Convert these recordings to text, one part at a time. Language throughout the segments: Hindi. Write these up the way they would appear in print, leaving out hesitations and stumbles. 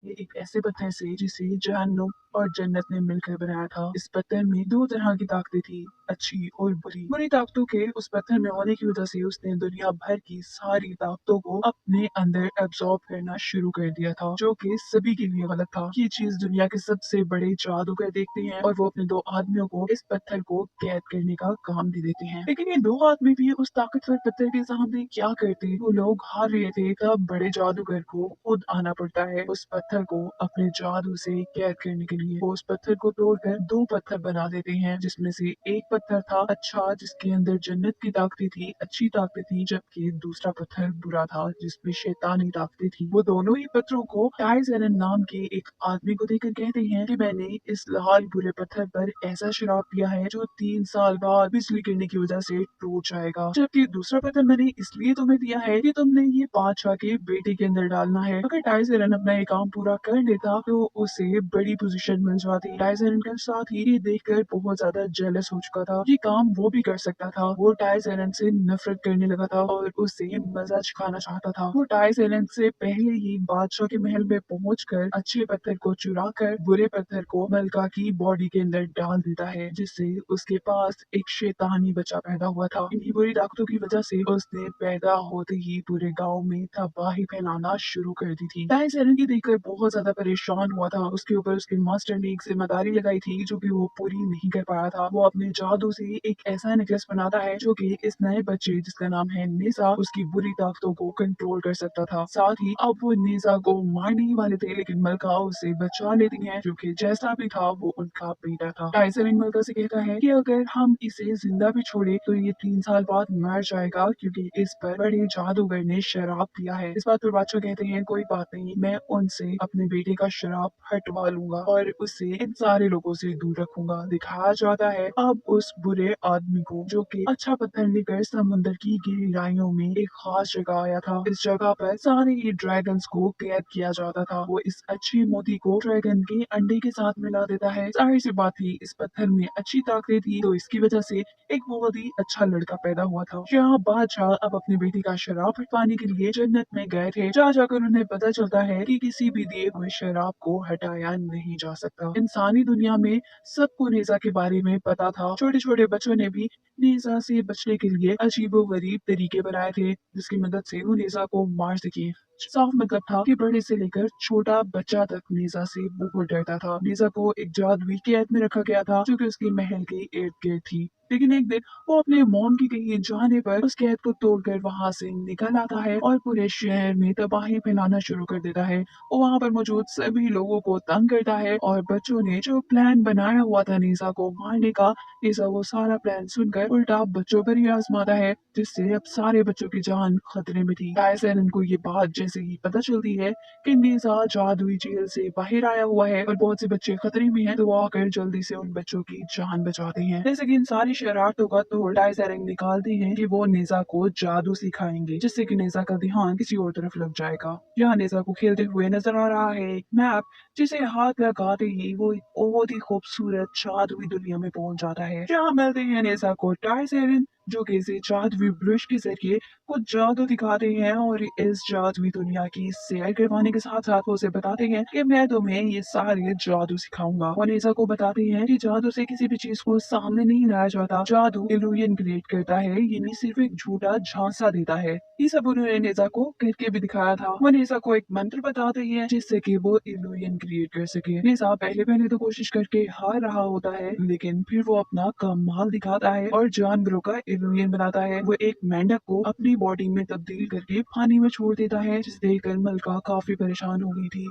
ये एक ऐसे पत्थर से जिसे जहन्नुम और जन्नत ने मिलकर बनाया था। इस पत्थर में दो तरह की ताकतें थी, अच्छी और बुरी। बुरी ताकतों के उस पत्थर में होने की वजह से उसने दुनिया भर की सारी ताकतों को अपने अंदर एब्जॉर्ब करना शुरू कर दिया था, जो कि सभी के लिए गलत था। ये चीज दुनिया के सबसे बड़े जादूगर देखते हैं और वो अपने दो आदमियों को इस पत्थर को कैद करने का काम दे देते हैं। लेकिन ये दो आदमी भी उस ताकतवर पत्थर के सामने क्या करते? वो लोग हार रहे थे, तब बड़े जादूगर को खुद आना पड़ता है उस पत्थर को अपने जादू से कैद करने के लिए। वो उस पत्थर को तोड़कर दो पत्थर बना देते हैं, जिसमें से एक पत्थर था अच्छा, जिसके अंदर जन्नत की ताकतें थी, अच्छी ताकतें थी, जबकि दूसरा पत्थर बुरा था, जिसमें शैतानी ताकतें थी। वो दोनों ही पत्थरों को टाइजरन नाम के एक आदमी को देकर कहते हैं कि मैंने इस लाल बुरे पत्थर पर ऐसा श्राप दिया है जो 3 साल बाद बिजली गिरने की वजह से टूट जाएगा, जबकि दूसरा पत्थर मैंने इसलिए तुम्हें दिया है कि तुमने ये बादशाह के बेटे के अंदर डालना है। अगर टाइजरन अपना ये काम पूरा कर लेता तो उसे बड़ी पोजीशन मिल जाती। टाइजरन के साथ ही ये देखकर बहुत ज्यादा जेलस हो चुका था। ये काम वो भी कर सकता था। वो टाइजरन से नफरत करने लगा था और उसे मजा चखाना चाहता था। वो टाइजरन से पहले ही बादशाह के महल में पहुंचकर अच्छे पत्थर को चुरा कर बुरे पत्थर को मलका की बॉडी के अंदर डाल देता है, जिससे उसके पास एक शैतानी बच्चा पैदा हुआ था। इन्हीं बुरी ताकतों की वजह से उसने पैदा होते ही पूरे गांव में तबाही फैलाना शुरू कर दी थी। टाइजरन की देखकर बहुत ज्यादा परेशान हुआ था। उसके ऊपर उसके मास्टर ने एक जिम्मेदारी लगाई थी जो कि वो पूरी नहीं कर पाया था। वो अपने जादू से एक ऐसा नेकलेस बनाता है जो कि इस नए बच्चे जिसका नाम है नेजा, उसकी बुरी ताकतों को कंट्रोल कर सकता था। साथ ही अब वो नेजा को मारने ही वाले थे, लेकिन मलका उसे बचा लेती है, जो कि जैसा भी था वो उनका बेटा था। टाइजरन मलका से कहता है कि अगर हम इसे जिंदा भी छोड़े तो ये 3 साल बाद मर जाएगा, क्योंकि इस पर बड़े जादूगर ने शराब दिया है। इस बात पर बादशाह कहते हैं कोई बात नहीं, मैं उनसे अपने बेटे का शराब हटवा लूंगा और उसे इन सारे लोगों से दूर रखूंगा। दिखाया जाता है अब उस बुरे आदमी को, जो कि अच्छा पत्थर लेकर समुद्र की गहराइयों में एक खास जगह आया था। इस जगह पर सारे ही ड्रैगन्स को कैद किया जाता था। वो इस अच्छे मोती को ड्रैगन के अंडे के साथ मिला देता है। जाहिर सी बात थी, इस पत्थर में अच्छी ताकतें थी, तो इसकी वजह से एक बहुत ही अच्छा लड़का पैदा हुआ था। यहाँ बादशाह अब अपने बेटे का शराब हटवाने के लिए जन्नत में गए थे। जहाँ जाकर उन्हें पता चलता है कि किसी भी दिए हुए शराब को हटाया नहीं जा सकता। इंसानी दुनिया में सबको नेजा के बारे में पता था। छोटे छोटे बच्चों ने भी नेजा से बचने के लिए अजीबोगरीब तरीके बनाए थे, जिसकी मदद से वो नेजा को मार सके। साफ मतलब था कि बड़े से लेकर छोटा बच्चा तक नेजा से बहुत डरता था। नेजा को एक जादुई कैद में रखा गया था, जो कि उसके महल के इर्द गिर्द थी। लेकिन एक दिन वो अपने मॉम की कहीं जाने पर उस कैद को तोड़कर वहां से निकल आता है और पूरे शहर में तबाही फैलाना शुरू कर देता है। वो वहां पर मौजूद सभी लोगों को तंग करता है और बच्चों ने जो प्लान बनाया हुआ था नेजा को मारने का, नेजा वो सारा प्लान सुनकर उल्टा बच्चों पर ही आजमाता है, जिससे अब सारे बच्चों की जान खतरे में थी। टाइसन को ये बात जैसे ही पता चलती है कि नेजा जादुई जेल से बाहर आया हुआ है और बहुत से बच्चे खतरे में हैं, तो वो आकर जल्दी से उन बच्चों की जान बचाते हैं। जैसे कि इन सारी शरारतों का तोड़ टाइसरंग निकालती है कि वो नेजा को जादू सिखाएंगे, जिससे कि नेजा का ध्यान किसी और तरफ लग जाएगा। यहाँ नेजा को खेलते हुए नजर आ रहा है एक मैप, जिसे हाथ लगाते ही वो एक बहुत ही खूबसूरत जादुई दुनिया में पहुंच जाता है। जहाँ मिलते हैं नेजा को टाइसरन, जो कि इसे जादुई ब्रश के जरिए कुछ जादू दिखाते हैं और इस जादुई दुनिया की सैर करवाने के साथ साथ वो उसे बताते हैं कि मैं तुम्हें ये सारे जादू सिखाऊंगा। और नेजा को बताते हैं कि जादू से किसी भी चीज को सामने नहीं लाया जाता, जादू इल्यूजन क्रिएट करता है, ये नहीं सिर्फ एक झूठा झांसा देता है। ये सब उन्होंने नेजा को करके भी दिखाया था। वो नेजा को एक मंत्र बताते हैं जिससे कि वो इल्यूजन क्रिएट कर सके। नेजा पहले पहले तो कोशिश करके हार रहा होता है, लेकिन फिर वो अपना कमाल दिखाता है और जानवरों का इल्यूजन बनाता है। वो एक मेंढक को अपनी बॉडी में तब्दील करके पानी में छोड़ देता है, जिसे देखकर मलका काफी परेशान हो गई थी।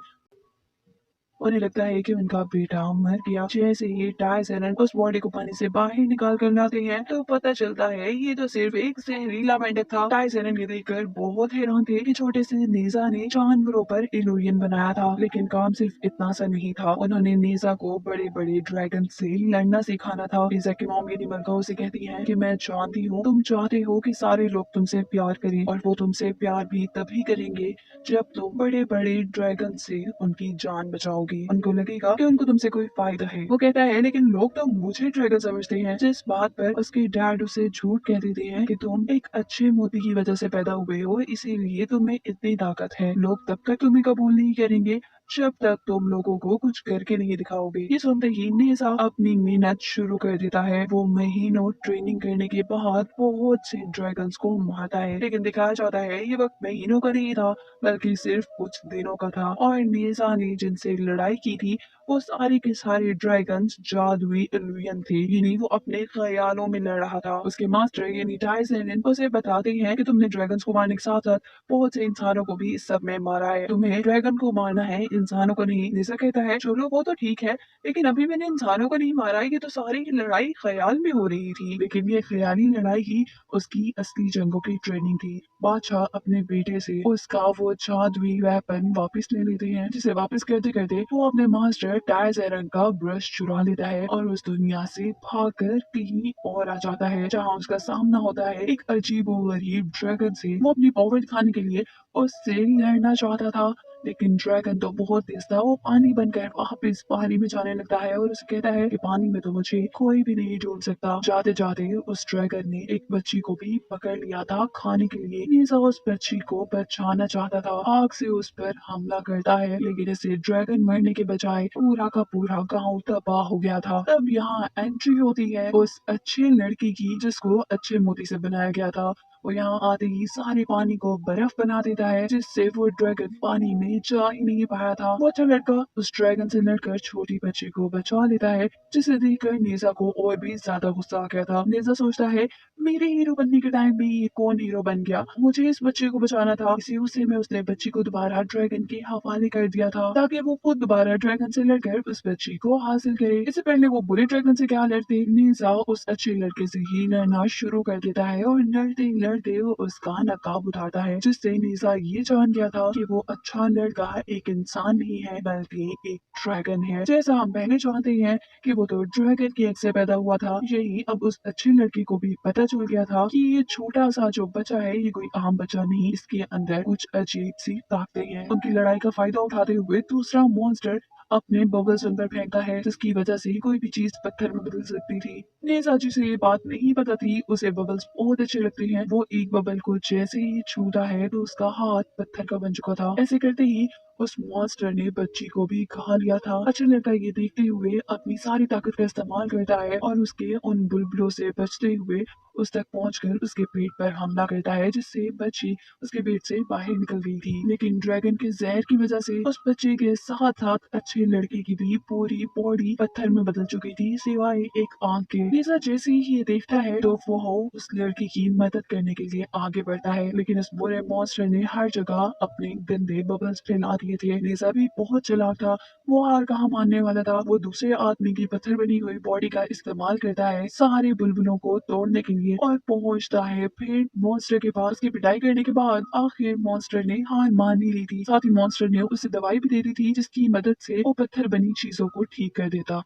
उन्हें लगता है कि उनका बेटा मर गया। जैसे ही टाइसरन उस बॉडी को पानी से बाहर निकाल कर लाते हैं, तो पता चलता है ये तो सिर्फ एक जहरीला मेंढक था। टाइसरन ये देखकर बहुत हैरान थे कि छोटे से नेजा ने जानवरों पर इल्यूजन बनाया था। लेकिन काम सिर्फ इतना सा नहीं था, उन्होंने नेजा को बड़े बड़े ड्रैगन से लड़ना सिखाना था। नेजा की मॉम यानी मलका उसे कहती है कि मैं जानती हूँ तुम चाहते हो कि सारे लोग तुमसे प्यार करें, और वो तुमसे प्यार भी तभी करेंगे जब तुम बड़े बड़े ड्रैगन से उनकी जान बचाओगे। उनको लगेगा कि उनको तुमसे कोई फायदा है। वो कहता है लेकिन लोग तो मुझे ड्रैगन समझते हैं, जिस बात पर उसके डैड उसे झूठ कह देते हैं कि तुम एक अच्छे मोती की वजह से पैदा हुए हो, इसीलिए तुम्हें इतनी ताकत है। लोग तब तक तुम्हें कबूल नहीं करेंगे जब तक तुम लोगों को कुछ करके नहीं दिखाओगे। ये सुनते ही नेजा अपनी मेहनत शुरू कर देता है। वो महीनों ट्रेनिंग करने के बाद बहुत से ड्रैगन्स को मारता है, लेकिन दिखाया जाता है ये वक्त महीनों का नहीं था, बल्कि सिर्फ कुछ दिनों का था। और नेजा ने जिनसे लड़ाई की थी वो सारे के सारे ड्रैगन्स जादुई इल्यूजन थे, यानी वो अपने ख्यालों में लड़ रहा था। उसके मास्टर यानी टाइजन उसे बताते हैं कि तुमने ड्रैगन्स को मारने के साथ साथ बहुत से इंसानों को भी इस सब में मारा है, तुम्हें ड्रैगन को मारना है, इंसानों को नहीं। नेजा कहता है चलो वो तो ठीक है, लेकिन अभी मैंने इंसानों को नहीं मारा है, ये तो सारी लड़ाई ख्याल में हो रही थी। लेकिन ये ख्याली लड़ाई ही उसकी असली जंगों की ट्रेनिंग थी। बादशाह अपने बेटे से उसका वो जादुई वेपन वापस ले लेते हैं, जिसे वापस करते करते वो अपने मास्टर टाइजन का ब्रश चुरा लेता है और उस दुनिया से भागकर कहीं और आ जाता है, जहाँ उसका सामना होता है एक अजीबोगरीब ड्रैगन से। वो अपनी पावर दिखाने के लिए उससे लड़ना चाहता था, लेकिन ड्रैगन तो बहुत तेज था। वो पानी बनकर वापस पानी में जाने लगता है और उसे कहता है कि पानी में तो मुझे कोई भी नहीं ढूंढ सकता। जाते जाते उस ड्रैगन ने एक बच्ची को भी पकड़ लिया था खाने के लिए। नीजा उस बच्ची को बचाना चाहता था, आग से उस पर हमला करता है, लेकिन इसे ड्रैगन मरने के बजाय पूरा का पूरा गांव तबाह हो गया था। तब यहाँ एंट्री होती है उस अच्छे लड़की की, जिसको अच्छे मोती से बनाया गया था। वो यहाँ आते ही सारे पानी को बर्फ बना देता है, जिससे वो ड्रैगन पानी में जा ही नहीं पाया था। वो अच्छा लड़का उस ड्रैगन से लड़कर छोटी बच्ची को बचा लेता है, जिसे देखकर नेजा को और भी ज्यादा गुस्सा आ गया था। नेजा सोचता है मेरे हीरो बनने के टाइम में ये कौन हीरो बन गया, मुझे इस बच्चे को बचाना था। इसी गुस्से में उसने बच्ची को दोबारा ड्रैगन के हवाले कर दिया था, ताकि वो खुद दोबारा ड्रैगन से लड़कर उस बच्ची को हासिल करे। इससे पहले वो बुरे ड्रैगन से क्या लड़ते, नेजा उस अच्छे लड़के से ही लड़ना शुरू कर देता है और लड़ते लड़ते वो उसका नकाब उठाता है, जिससे नेजा ये जान गया था कि वो अच्छा लड़का एक इंसान नहीं है, बल्कि एक ड्रैगन है। जैसा हम पहले जानते हैं कि वो तो ड्रैगन के एग से पैदा हुआ था, यही अब उस अच्छी लड़की को भी पता चल गया था कि ये छोटा सा जो बच्चा है ये कोई आम बच्चा नहीं, इसके अंदर कुछ अजीब सी ताकतें हैं। उनकी लड़ाई का फायदा उठाते हुए दूसरा मॉन्स्टर अपने बबल्स उन पर फेंकता है, जिसकी वजह से कोई भी चीज पत्थर में बदल सकती थी। नेजा जिसे ये बात नहीं पता थी, उसे बबल्स बहुत अच्छे लगते हैं। वो एक बबल को जैसे ही छूता है तो उसका हाथ पत्थर का बन चुका था। ऐसे करते ही उस मॉन्स्टर ने बच्ची को भी खा लिया था। अच्छा लड़का ये देखते हुए अपनी सारी ताकत का इस्तेमाल करता है और उसके उन बुलबुलों से बचते हुए उस तक पहुंचकर उसके पेट पर हमला करता है, जिससे बच्ची उसके पेट से बाहर निकल गई थी। लेकिन ड्रैगन के जहर की वजह से उस बच्चे के साथ साथ अच्छे लड़के की भी पूरी बॉडी पत्थर में बदल चुकी थी, सिवाय एक आंख के। लिसा जैसे ही ये देखता है तो वो उस लड़की की मदद करने के लिए आगे बढ़ता है, लेकिन इस बुरे मॉन्स्टर ने हर जगह अपने गंदे बबल्स फैला दिए थे। लिसा भी बहुत चालाक था, वो हार कहाँ मानने वाला था। वो दूसरे आदमी की पत्थर बनी हुई बॉडी का इस्तेमाल करता है सारे बुलबुलों को तोड़ने के लिए और पहुंचता है फिर मॉन्स्टर के पास। की पिटाई करने के बाद आखिर मॉन्स्टर ने हार मान ही ली थी। साथ ही मॉन्स्टर ने उसे दवाई भी दे दी थी, जिसकी मदद से वो पत्थर बनी चीजों को ठीक कर देता।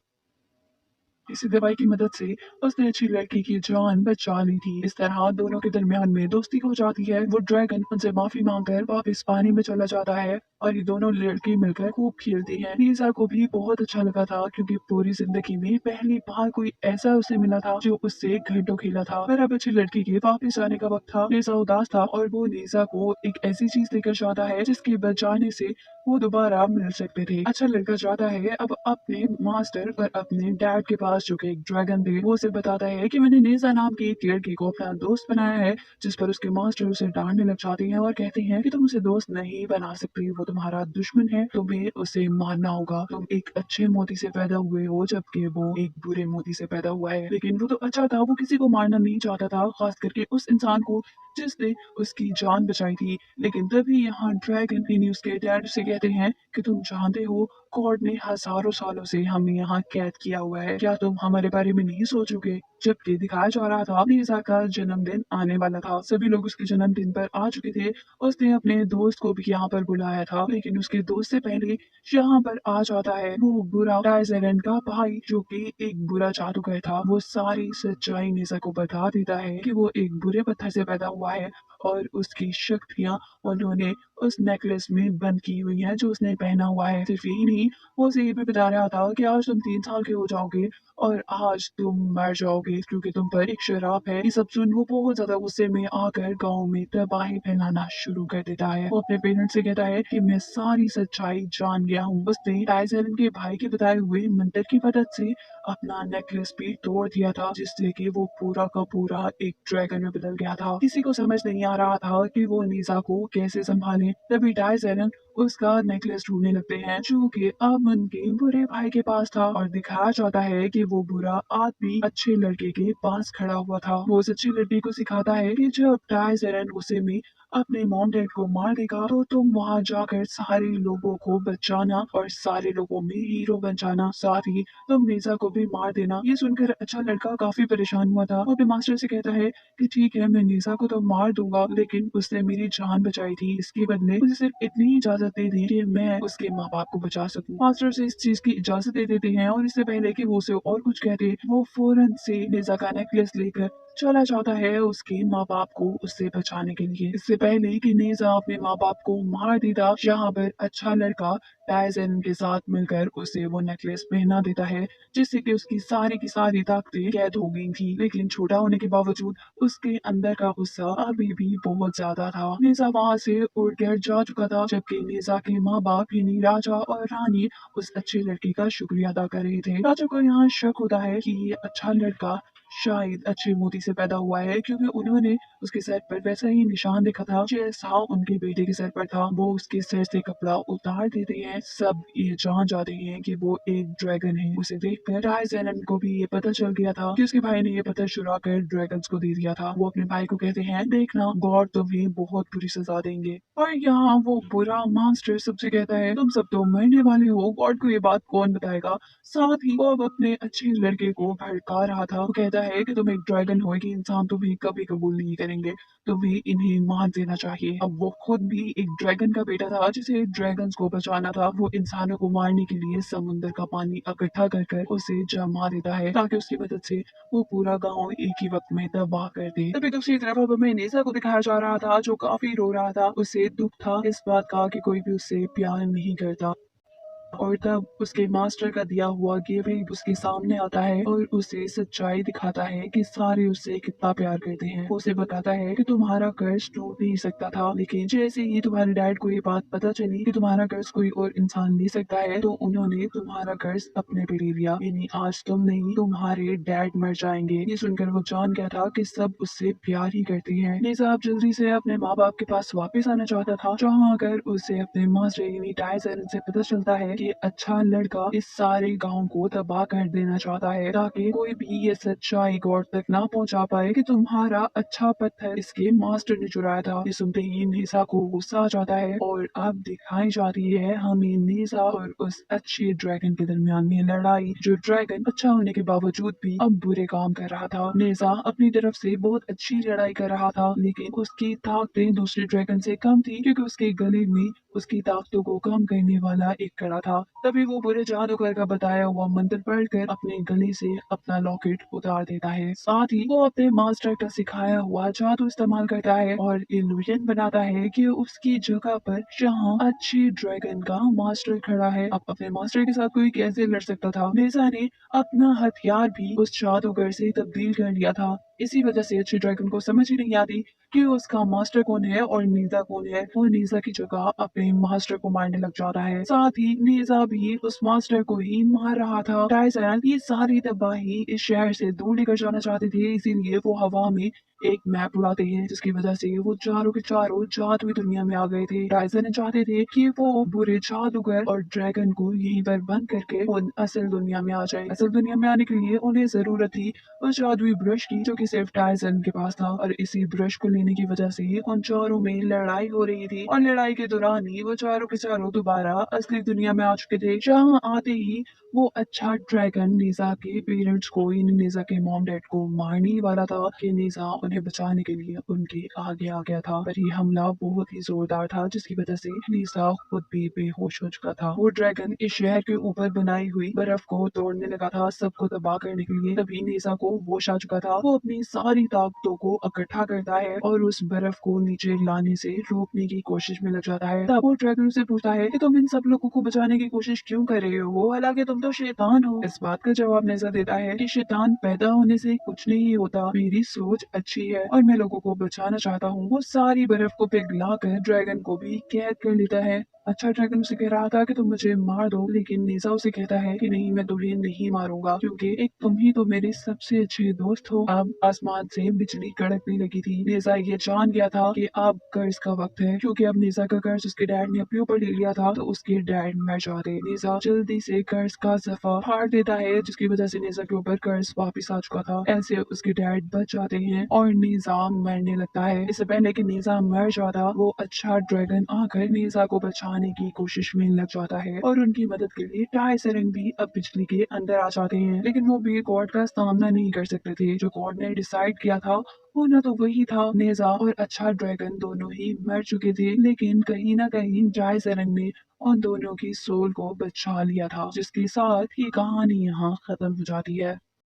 इसी दवाई की मदद से उसने अच्छी लड़की की जान बचा ली थी। इस तरह दोनों के दरमियान में दोस्ती हो जाती है। वो ड्रैगन उनसे माफी मांगकर वापस पानी में चला जाता है और ये दोनों लड़के मिलकर खूब खेलती हैं। लीजा को भी बहुत अच्छा लगा था, क्योंकि पूरी जिंदगी में पहली बार कोई ऐसा उसे मिला था जो उससे घंटों खेला था। पर अब अच्छी लड़की के वापस आने का वक्त था। लीजा उदास था और वो लीजा को एक ऐसी चीज देकर चाहता है जिसके बचाने से वो दोबारा मिल सकते थे। अच्छा लड़का चाहता है अब अपने मास्टर और अपने डैड के पास, जो कि एक ड्रैगन थे, वो उसे बताता है कि मैंने नेजा नाम की एक लड़की को अपना दोस्त बनाया है, जिस पर उसके मास्टर उसे डांटने लग जाते हैं और कहते हैं कि तुम उसे दोस्त नहीं बना सकती, वो तुम्हारा दुश्मन है, तुम्हें उसे मारना होगा। तुम एक अच्छे मोती से पैदा हुए हो, जबकि वो एक बुरे मोती से पैदा हुआ है। लेकिन वो तो अच्छा था, वो किसी को मारना नहीं चाहता था, खास करके उस इंसान को जिसने उसकी जान बचाई थी। लेकिन तभी यहाँ ड्रैगन यानी उसके डैड से कहते हैं कि तुम जानते हो गॉड ने हजारों सालों से हमें यहाँ कैद किया हुआ है, क्या तुम हमारे बारे में नहीं सोचोगे। जबकि दिखाया जा रहा था लीजा का जन्मदिन आने वाला था, सभी लोग उसके जन्मदिन पर आ चुके थे। उसने अपने दोस्त को भी यहाँ पर बुलाया था, लेकिन उसके दोस्त से पहले यहाँ पर आ जाता है वो बुरा टाइजन का भाई, जो कि एक बुरा जादूगर था। वो सारी सच्चाई नेजा को बता देता है कि वो एक बुरे पत्थर से पैदा हुआ है और उसकी शक्तियाँ उन्होंने उस नेकलेस में बंद की हुई हैं जो उसने पहना हुआ है। सिर्फ यही नहीं, वो उसे ये भी बता रहा था कि आज तुम 3 साल के हो जाओगे और आज तुम मर जाओगे क्योंकि तुम पर एक श्राप है। ये सब सुन वो बहुत ज़्यादा गुस्से में आकर गाँव में तबाही फैलाना शुरू कर देता है। वो अपने पेरेंट्स से कहता है कि मैं सारी सच्चाई जान गया हूँ। उसने टाइजन के भाई के बताए हुए मंदिर की मदद से अपना नेकलेस भी तोड़ दिया था जिससे कि वो पूरा का पूरा एक ड्रैगन में बदल गया था। किसी को समझ नहीं आ रहा था कि वो नीसा को कैसे संभाले। तभी टाइजन उसका नेकलेस ढूंढने लगते हैं जो कि अब उनके बुरे भाई के पास था और दिखाया जाता है कि वो बुरा आदमी अच्छे लड़के के पास खड़ा हुआ था। वो उस अच्छी लड़की को सिखाता है कि जब टाइजन गुस्से में अपने मॉम डैड को मार देगा तो तुम वहां जाकर सारे लोगों को बचाना और सारे लोगों में हीरो बन जाना, साथ ही तुम नीसा को भी मार देना। ये सुनकर अच्छा लड़का काफी परेशान हुआ था। वो अपने मास्टर से कहता है कि ठीक है, मैं नीसा को तो मार दूंगा लेकिन उसने मेरी जान बचाई थी, इसके बदले मुझे सिर्फ इतनी ही इजाजत दे दी कि मैं उसके माँ बाप को बचा सकूं। मास्टर से इस चीज की इजाजत दे देते हैं और इससे पहले कि वो उसे और कुछ कहते, वो फौरन से नीसा का नेकलेस लेकर चला जाता है उसके माँ बाप को उससे बचाने के लिए। इससे पहले कि नेजा अपने माँ बाप को मार देता, यहाँ पर अच्छा लड़का टाइजन के साथ मिलकर उसे वो नेकलेस पहना देता है जिससे कि उसकी सारी की सारी ताकतें कैद हो गई थी। लेकिन छोटा होने के बावजूद उसके अंदर का गुस्सा अभी भी बहुत ज्यादा था। नेजा वहां से उड़कर जा चुका था जबकि नेजा के माँ बाप यानी राजा और रानी उस अच्छे लड़के का शुक्रिया अदा कर रहे थे। राजा को यहाँ शक होता है कि ये अच्छा लड़का शायद अच्छे मोती से पैदा हुआ है क्योंकि उन्होंने उसके सर पर वैसा ही निशान देखा था जैसा उनके बेटे के सर पर था। वो उसके सर से कपड़ा उतार देते हैं। सब ये जान जाते हैं कि वो एक ड्रैगन है। उसे देखकर टाइजन को भी ये पता चल गया था कि उसके भाई ने ये पत्थर चुरा कर ड्रैगन्स को दे दिया था। वो अपने भाई को कहते हैं देखना, गॉड तुम्हें बहुत बुरी सजा देंगे। और यहाँ वो बुरा मॉन्स्टर सबसे कहता है तुम सब तो मरने वाले हो, गॉड को ये बात कौन बताएगा। साथ ही वो अब अपने अच्छे लड़के को भड़का रहा था। वो कहता है कि तुम एक ड्रैगन हो कि इंसान तुम्हें कभी कबूल नहीं करेंगे, तुम्हें इन्हें मार देना चाहिए। अब वो खुद भी एक ड्रैगन का बेटा था जिसे ड्रैगन्स को बचाना था। वो इंसानों को मारने के लिए समुद्र का पानी इकट्ठा कर कर उसे जमा देता है ताकि उसकी मदद से वो पूरा गांव एक ही वक्त में तबाह कर दे। तभी दूसरी तरफ अब हमें नेसा को दिखाया जा रहा था जो काफी रो रहा था। उसे दुख था इस बात का कि कोई भी उससे प्यार नहीं करता। और तब उसके मास्टर का दिया हुआ गिफ्ट उसके सामने आता है और उसे सच्चाई दिखाता है कि सारे उससे कितना प्यार करते हैं। वो उसे बताता है कि तुम्हारा कर्ज टूट नहीं सकता था, लेकिन जैसे ही तुम्हारे डैड को ये बात पता चली कि तुम्हारा कर्ज कोई और इंसान ले सकता है तो उन्होंने तुम्हारा कर्ज अपने पे ले लिया। यानी आज तुम नहीं, तुम्हारे डैड मर जाएंगे। ये सुनकर वो जान गया था कि सब उससे प्यार ही करते हैं। लिज़ा अब जल्दी से अपने माँ बाप के पास वापस आना चाहता था जहाँ अगर उसे अपने मास्टर यानी टाइजन से पता चलता है कि अच्छा लड़का इस सारे गांव को तबाह कर देना चाहता है ताकि कोई भी ये सच्चाई गौर तक ना पहुंचा पाए कि तुम्हारा अच्छा पत्थर इसके मास्टर ने चुराया था। ये सुनते ही नेसा को गुस्सा आ जाता है और अब दिखाई जाती है हमें नेसा और उस अच्छे ड्रैगन के दरमियान में लड़ाई, जो ड्रैगन अच्छा होने के बावजूद भी अब बुरे काम कर रहा था। नेसा अपनी तरफ से बहुत अच्छी लड़ाई कर रहा था लेकिन उसकी ताकतें दूसरे ड्रैगन से कम थी क्योंकि उसके गले में उसकी ताकतों को कम करने वाला एक कड़ा था। तभी वो बुरे जादूगर का बताया हुआ मंत्र पढ़कर अपने गले से अपना लॉकेट उतार देता है। साथ ही वो अपने मास्टर का सिखाया हुआ जादू इस्तेमाल करता है और इल्यूजन बनाता है कि उसकी जगह पर यहाँ अच्छी ड्रैगन का मास्टर खड़ा है। अब अपने मास्टर के साथ कोई कैसे लड़ सकता था। नेजा ने अपना हथियार भी उस जादूगर से तब्दील कर लिया था। इसी वजह से अच्छी ड्रैगन को समझ ही नहीं आती कि उसका मास्टर कौन है और नीजा कौन है। वो नीजा की जगह अपने मास्टर को मारने लग जाता है। साथ ही नीजा भी उस मास्टर को ही मार रहा था। टाइसन ये सारी तबाही इस शहर से दूर लेकर जाना चाहते थे, इसीलिए वो हवा में एक मैप उड़ाते हैं जिसकी वजह से वो चारों के चारों जादुई दुनिया में आ गए थे। टाइसन चाहते थे कि वो बुरे जादूगर और ड्रैगन को यहीं पर बंद करके उन असल दुनिया में आ जाए। असल दुनिया में आने के लिए उन्हें जरूरत थी उस जादुई ब्रश की जो कि सिर्फ टाइसन के पास था और इसी ब्रश को लेने की वजह से उन चारों में लड़ाई हो रही थी और लड़ाई के दौरान ही वो चारों के चारों दोबारा असली दुनिया में आ चुके थे। जहाँ आते ही वो अच्छा ड्रैगन नीजा के पेरेंट्स को यानी नीजा के मॉम डैड को मारने ही वाला था कि नीजा उन्हें बचाने के लिए उनके आगे आ गया था। पर ये हमला बहुत ही जोरदार था जिसकी वजह से लीसा खुद भी बेहोश हो चुका था। वो ड्रैगन इस शहर के ऊपर बनाई हुई बर्फ को तोड़ने लगा था सबको तबाह करने के लिए। तभी लीसा को होश आ चुका था। वो अपनी सारी ताकतों को इकट्ठा करता है और उस बर्फ को नीचे लाने से रोकने की कोशिश में लग जाता है। तब वो ड्रैगन से पूछता है कि तुम इन सब लोगों को बचाने की कोशिश क्यों कर रहे हो, हालांकि तुम तो शैतान हो। इस बात का जवाब नेजा देता है कि शैतान पैदा होने से कुछ नहीं होता, मेरी सोच अच्छी है और मैं लोगों को बचाना चाहता हूँ। वो सारी बर्फ को पिघला कर ड्रैगन को भी कैद कर लेता है। अच्छा, ड्रैगन उसे कह रहा था कि तुम मुझे मार दो, लेकिन नेजा उसे कहता है कि नहीं, मैं तुम्हें नहीं मारूंगा क्योंकि एक तुम ही तो मेरे सबसे अच्छे दोस्त हो। अब आसमान से बिजली कड़कने लगी थी। नेजा ये जान गया था कि अब कर्ज का वक्त है, क्योंकि अब नेजा का कर्ज उसके डैड ने अपने ऊपर ले लिया था तो उसके डैड मर जाते। नेजा जल्दी से कर्ज का जफा फाड़ देता है जिसकी वजह से नेजा के ऊपर कर्ज वापिस आ चुका था। ऐसे उसके डैड बच जाते हैं और नेजा मरने लगता है। इससे पहले कि नेजा मर जाता, वो अच्छा ड्रैगन आकर नेजा को बचाने की कोशिश में लग जाता है और उनकी मदद के लिए टाइसरंग भी अब बिजली के अंदर आ जाते हैं। लेकिन वो भी गॉड का सामना नहीं कर सकते थे। जो गॉड ने डिसाइड किया था होना तो वही था। नेजा और अच्छा ड्रैगन दोनों ही मर चुके थे, लेकिन कहीं ना कहीं टाइसरंग ने उन दोनों की सोल को बचा लिया था, जिसके साथ ये कहानी यहाँ खत्म हो जाती है।